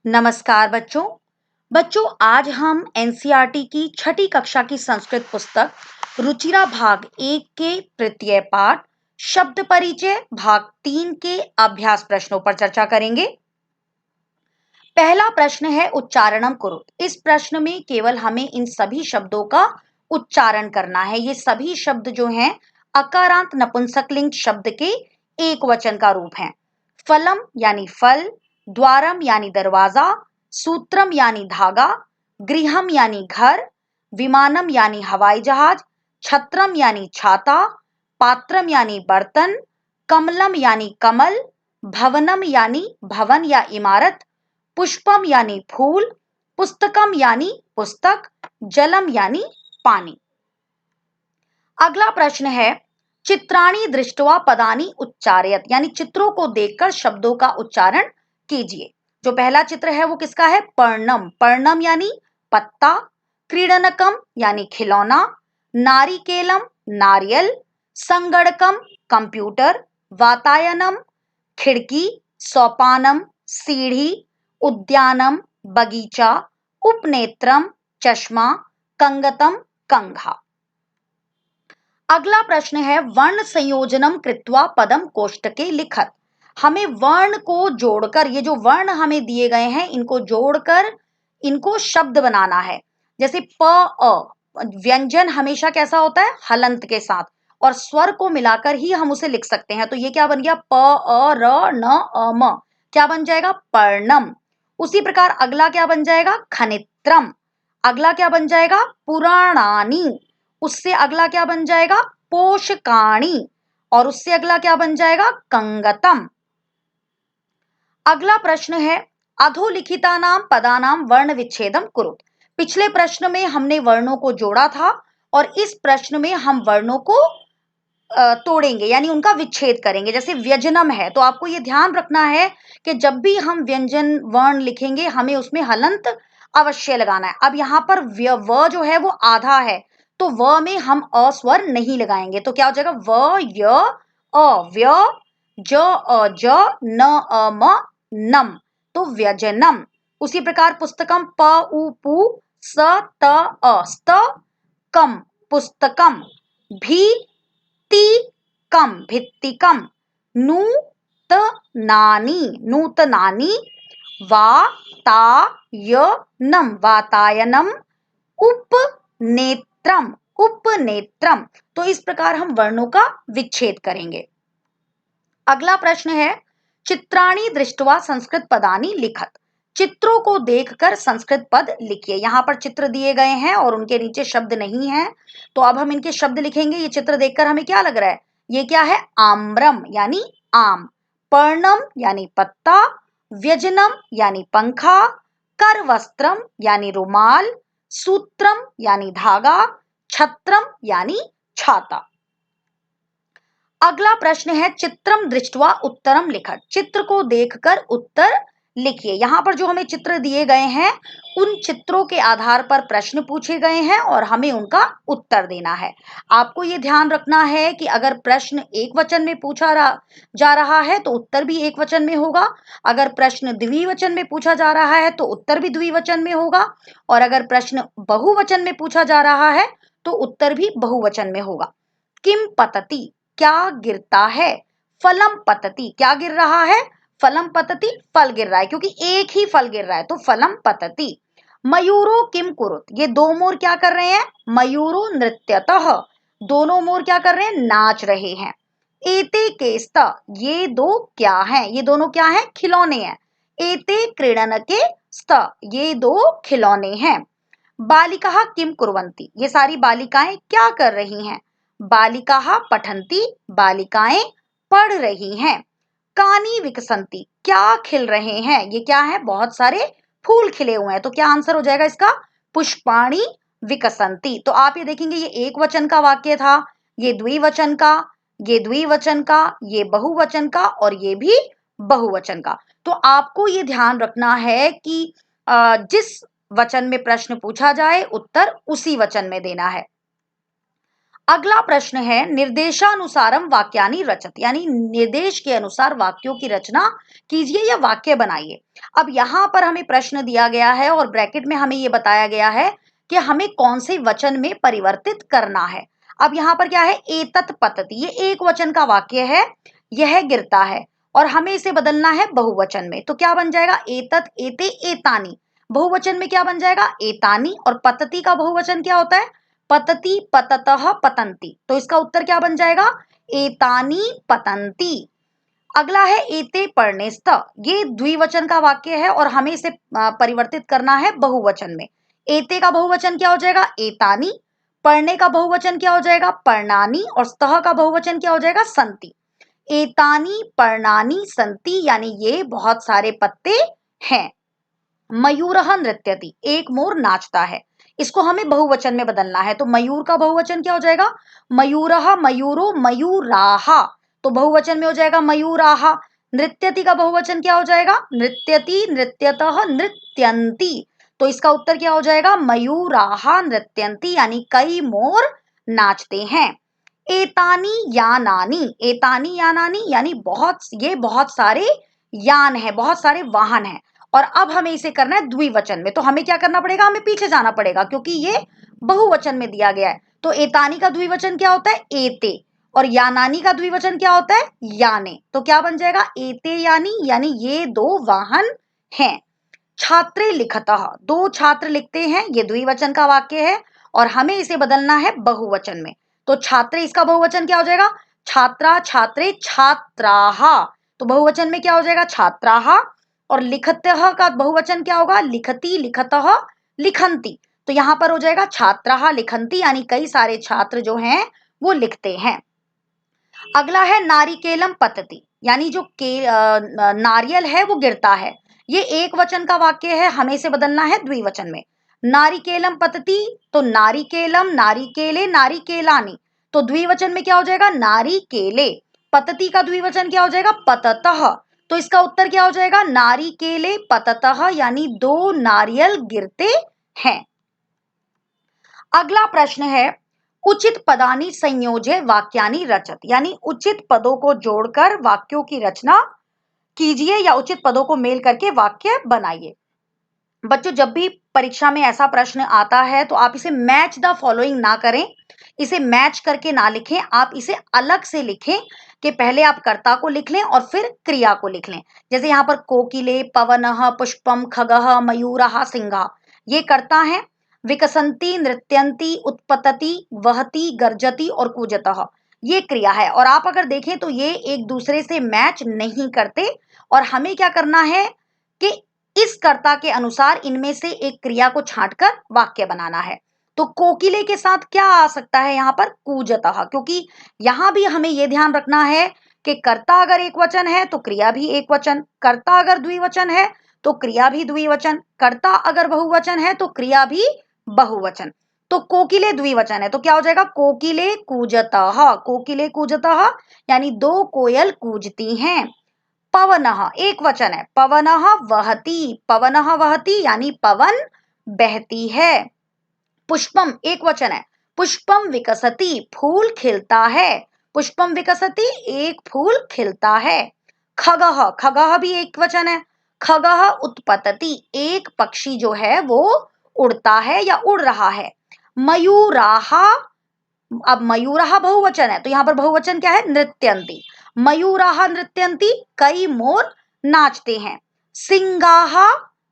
नमस्कार बच्चों। बच्चों आज हम एनसीईआरटी की छठी कक्षा की संस्कृत पुस्तक रुचिरा भाग 1 के तृतीय पाठ शब्द परिचय भाग 3 के अभ्यास प्रश्नों पर चर्चा करेंगे। पहला प्रश्न है उच्चारणम कुरु। इस प्रश्न में केवल हमें इन सभी शब्दों का उच्चारण करना है। ये सभी शब्द जो हैं अकारांत नपुंसकलिंग शब्द के एक वचन का रूप हैं। फलम यानी फल, द्वारम यानी दरवाजा, सूत्रम यानी धागा, गृहम यानी घर, विमानम यानी हवाई जहाज, छत्रम यानी छाता, पात्रम यानी बर्तन, कमलम यानी कमल, भवनम यानी भवन या इमारत, पुष्पम यानी फूल, पुस्तकम यानी पुस्तक, जलम यानी पानी। अगला प्रश्न है चित्राणी दृष्टवा पदानी उच्चारयत, यानी चित्रों को देखकर शब्दों का उच्चारण कीजिए। जो पहला चित्र है वो किसका है? पर्णम। पर्णम यानी पत्ता, क्रीडनकम यानी खिलौना, नारिकेलम नारियल, संगणकम कंप्यूटर, वातायनम खिड़की, सोपानम सीढ़ी, उद्यानम बगीचा, उपनेत्रम चश्मा, कंगतम कंघा। अगला प्रश्न है वर्ण संयोजनम कृत्वा पदम कोष्टके लिखत। हमें वर्ण को जोड़कर, ये जो वर्ण हमें दिए गए हैं इनको जोड़कर इनको शब्द बनाना है। जैसे प अ, व्यंजन हमेशा कैसा होता है? हलंत के साथ, और स्वर को मिलाकर ही हम उसे लिख सकते हैं। तो ये क्या बन गया? प अ र न अ म, क्या बन जाएगा? पर्णम। उसी प्रकार अगला क्या बन जाएगा? खनित्रम। अगला क्या बन जाएगा? पुराणानी। उससे अगला क्या बन जाएगा? पोषकाणी। और उससे अगला क्या बन जाएगा? कंगतम। अगला प्रश्न है अधोलिखिता नाम पदानाम वर्ण विच्छेदम कुरुत। पिछले प्रश्न में हमने वर्णों को जोड़ा था और इस प्रश्न में हम वर्णों को तोड़ेंगे, यानी उनका विच्छेद करेंगे। जैसे व्यंजनम है तो आपको ये ध्यान रखना है कि जब भी हम व्यंजन वर्ण लिखेंगे हमें उसमें हलंत अवश्य लगाना है। अब यहाँ पर व जो है वो आधा है तो व में हम अ स्वर नहीं लगाएंगे। तो क्या हो जाएगा? व य अ व्य, ज अ ज, न अ म नम, तो व्यजनम। उसी प्रकार पुस्तकम प उ पु, स त अ स्त कम, पुस्तकम, भी भित्तिकम भित्तिकम, नूतनानि नूतनानि, वातायनम वातायनम, उपनेत्रम उपनेत्रम। तो इस प्रकार हम वर्णों का विच्छेद करेंगे। अगला प्रश्न है चित्राणी दृष्टवा संस्कृत पदानी लिखत। चित्रों को देखकर संस्कृत पद लिखिए। यहाँ पर चित्र दिए गए हैं और उनके नीचे शब्द नहीं है, तो अब हम इनके शब्द लिखेंगे। ये चित्र देखकर हमें क्या लग रहा है? ये क्या है? आम्रम यानी आम, पर्णम यानी पत्ता, व्यजनम यानी पंखा, करवस्त्रम यानी रुमाल, सूत्रम यानी धागा, छत्रम यानी छाता। अगला प्रश्न है चित्रम दृष्टवा उत्तरम लिखत। चित्र को देखकर उत्तर लिखिए। यहाँ पर जो हमें चित्र दिए गए हैं उन चित्रों के आधार पर प्रश्न पूछे गए हैं और हमें उनका उत्तर देना है। आपको ये ध्यान रखना है कि अगर प्रश्न एक वचन में पूछा जा रहा है तो उत्तर भी एक वचन में होगा। अगर प्रश्न द्विवचन में पूछा जा रहा है तो उत्तर भी द्विवचन में होगा, और अगर प्रश्न बहुवचन में पूछा जा रहा है तो उत्तर भी बहुवचन में होगा। किम पतति, क्या गिरता है? फलम पतति, क्या गिर रहा है? फलम पतति, फल गिर रहा है, क्योंकि एक ही फल गिर रहा है तो फलम पतति। मयूरो किम कुरुत, ये दो मोर क्या कर रहे हैं? मयूरो नृत्यतः, दोनों मोर क्या कर रहे हैं? नाच रहे हैं। एते केस्त, ये दो क्या हैं? ये दोनों क्या हैं? खिलौने हैं। एते क्रीडनके स्त, ये दो खिलौने हैं। बालिकाः किम कुर्वन्ति, ये सारी बालिकाएं क्या कर रही हैं? बालिकाः पठन्ति, बालिकाएं पढ़ रही हैं। कानि विकसन्ति, क्या खिल रहे हैं? ये क्या है? बहुत सारे फूल खिले हुए हैं। तो क्या आंसर हो जाएगा इसका? पुष्पाणि विकसन्ति। तो आप ये देखेंगे ये एक वचन का वाक्य था, ये द्विवचन का, ये द्विवचन का, ये बहुवचन का और ये भी बहुवचन का। तो आपको ये ध्यान रखना है कि जिस वचन में प्रश्न पूछा जाए उत्तर उसी वचन में देना है। अगला प्रश्न है निर्देशानुसारम वाक्यानि रचत, यानी निर्देश के अनुसार वाक्यों की रचना कीजिए या वाक्य बनाइए। अब यहाँ पर हमें प्रश्न दिया गया है और ब्रैकेट में हमें ये बताया गया है कि हमें कौन से वचन में परिवर्तित करना है। अब यहाँ पर क्या है, एतत् पतति, ये एक वचन का वाक्य है, यह गिरता है और हमें इसे बदलना है बहुवचन में। तो क्या बन जाएगा, एतत् एते एतानि। बहुवचन में क्या बन जाएगा, एतानि। और पतति का बहुवचन क्या होता है, पतति पततः पतंती। तो इसका उत्तर क्या बन जाएगा, एतानि पतंती। अगला है एते पर्णेस्त, ये द्विवचन का वाक्य है और हमें इसे परिवर्तित करना है बहुवचन में। एते का बहुवचन क्या हो जाएगा, एतानि। पढ़ने का बहुवचन क्या हो जाएगा, पर्णानि। और स्तः का बहुवचन क्या हो जाएगा, संति। एतानि पर्णानि संति, यानी ये बहुत सारे पत्ते हैं। मयूरः नृत्यति, एक मोर नाचता है। इसको हमें बहुवचन में बदलना है। तो मयूर का बहुवचन क्या हो जाएगा, मयूरः मयूरो मयूराः। तो बहुवचन में हो जाएगा मयूराः। नृत्यति का बहुवचन क्या हो जाएगा, नृत्यति नृत्यतः नृत्यन्ति। तो इसका उत्तर क्या हो जाएगा, मयूराः नृत्यन्ति, यानी कई मोर नाचते हैं। एतानी यानानी, एतानी यानानी यानी ये बहुत सारे यान है, बहुत सारे वाहन हैं। और अब हमें इसे करना है द्विवचन में। तो हमें क्या करना पड़ेगा, हमें पीछे जाना पड़ेगा क्योंकि ये बहुवचन में दिया गया है। तो एतानी का द्विवचन क्या होता है, एते। और यानानी का द्विवचन क्या होता है, याने। तो क्या बन जाएगा, एते यानी ये दो वाहन हैं। छात्रे लिखतः, दो छात्र लिखते हैं, ये द्विवचन का वाक्य है और हमें इसे बदलना है बहुवचन में। तो छात्रे, इसका बहुवचन क्या हो जाएगा, छात्रा छात्रे छात्राः। तो बहुवचन में क्या हो जाएगा, छात्राः। और लिखतः का बहुवचन क्या होगा, लिखति लिखतः लिखन्ति। तो यहां पर हो जाएगा छात्राः लिखन्ति, यानी कई सारे छात्र जो हैं वो लिखते हैं। अगला है नारिकेलम पतति, यानी जो नारियल है वो गिरता है। ये एक वचन का वाक्य है, हमें इसे बदलना है द्विवचन में। नारिकेलम पतति, तो नारिकेलम नारिकेले नारिकेलानि। तो द्विवचन में क्या हो जाएगा, नारिकेले। पतति का द्विवचन क्या हो जाएगा, पततः। तो इसका उत्तर क्या हो जाएगा, नारिकेले पततः, यानी दो नारियल गिरते हैं। अगला प्रश्न है उचित पदानि संयोज्य वाक्यानि रचत, यानी उचित पदों को जोड़कर वाक्यों की रचना कीजिए या उचित पदों को मेल करके वाक्य बनाइए। बच्चों, जब भी परीक्षा में ऐसा प्रश्न आता है तो आप इसे मैच द फॉलोइंग ना करें, इसे मैच करके ना लिखें, आप इसे अलग से लिखें कि पहले आप कर्ता को लिख लें और फिर क्रिया को लिख लें। जैसे यहाँ पर कोकिले पवनः पुष्पम खगः मयूरः सिंहः, ये कर्ता है। विकसंती नृत्यंती उत्पतति वहति गर्जति और कूजतः, ये क्रिया है। और आप अगर देखें तो ये एक दूसरे से मैच नहीं करते और हमें क्या करना है कि इस कर्ता के अनुसार इनमें से एक क्रिया को छांटकर वाक्य बनाना है। तो कोकिले के साथ क्या आ सकता है यहाँ पर, कूजतः, क्योंकि यहां भी हमें यह ध्यान रखना है कि कर्ता अगर एक वचन है तो क्रिया भी एक वचन, कर्ता अगर द्विवचन है तो क्रिया भी द्विवचन, कर्ता अगर बहुवचन है तो क्रिया भी बहुवचन। तो कोकिले द्विवचन है तो क्या हो जाएगा, कोकिले कूजतः, कोकिले कूजतः, यानी दो कोयल कूजती हैं। पवनः एक वचन है, पवनः वहति, पवनः वहति, यानी पवन बहती है। पुष्पम एक वचन है, पुष्पम विकसति, फूल खिलता है। पुष्पम विकसति, एक फूल खिलता है। खगः, खगः भी एक वचन है, खगः उत्पतति, एक पक्षी जो है वो उड़ता है या उड़ रहा है। मयूराः, अब मयूराः बहुवचन है तो यहां पर बहुवचन क्या है, नृत्यंती। मयूराः नृत्यंती, कई मोर नाचते हैं। सिंगाः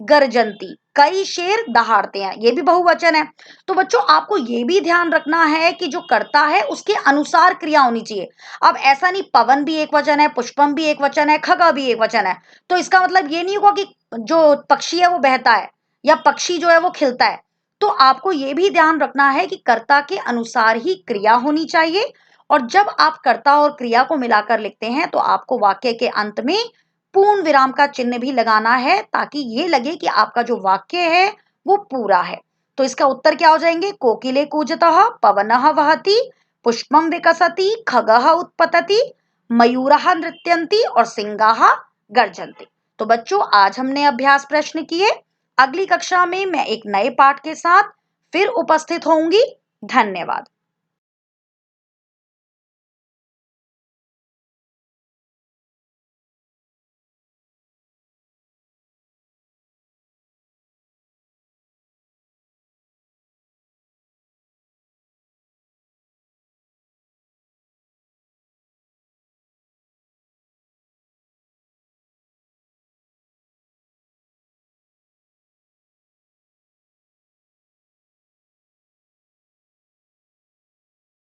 गर्जंती, कई शेर दहाड़ते हैं, ये भी बहुवचन है। तो बच्चों आपको ये भी ध्यान रखना है कि जो कर्ता है उसके अनुसार क्रिया होनी चाहिए। अब ऐसा नहीं, पवन भी एक वचन है, पुष्पम भी एक वचन है, खगा भी एक वचन है, तो इसका मतलब ये नहीं होगा कि जो पक्षी है वो बहता है या पक्षी जो है वो खिलता है। तो आपको ये भी ध्यान रखना है कि कर्ता के अनुसार ही क्रिया होनी चाहिए। और जब आप कर्ता और क्रिया को मिलाकर लिखते हैं तो आपको वाक्य के अंत में पूर्ण विराम का चिन्ह भी लगाना है ताकि ये लगे कि आपका जो वाक्य है वो पूरा है। तो इसका उत्तर क्या हो जाएंगे, कोकिले कूजतः, पवनः वहति, पुष्पम विकसति, खगः उत्पतति, मयूरः नृत्यन्ति और सिंगाः गर्जन्ति। तो बच्चों आज हमने अभ्यास प्रश्न किए। अगली कक्षा में मैं एक नए पाठ के साथ फिर उपस्थित होंगी। धन्यवाद।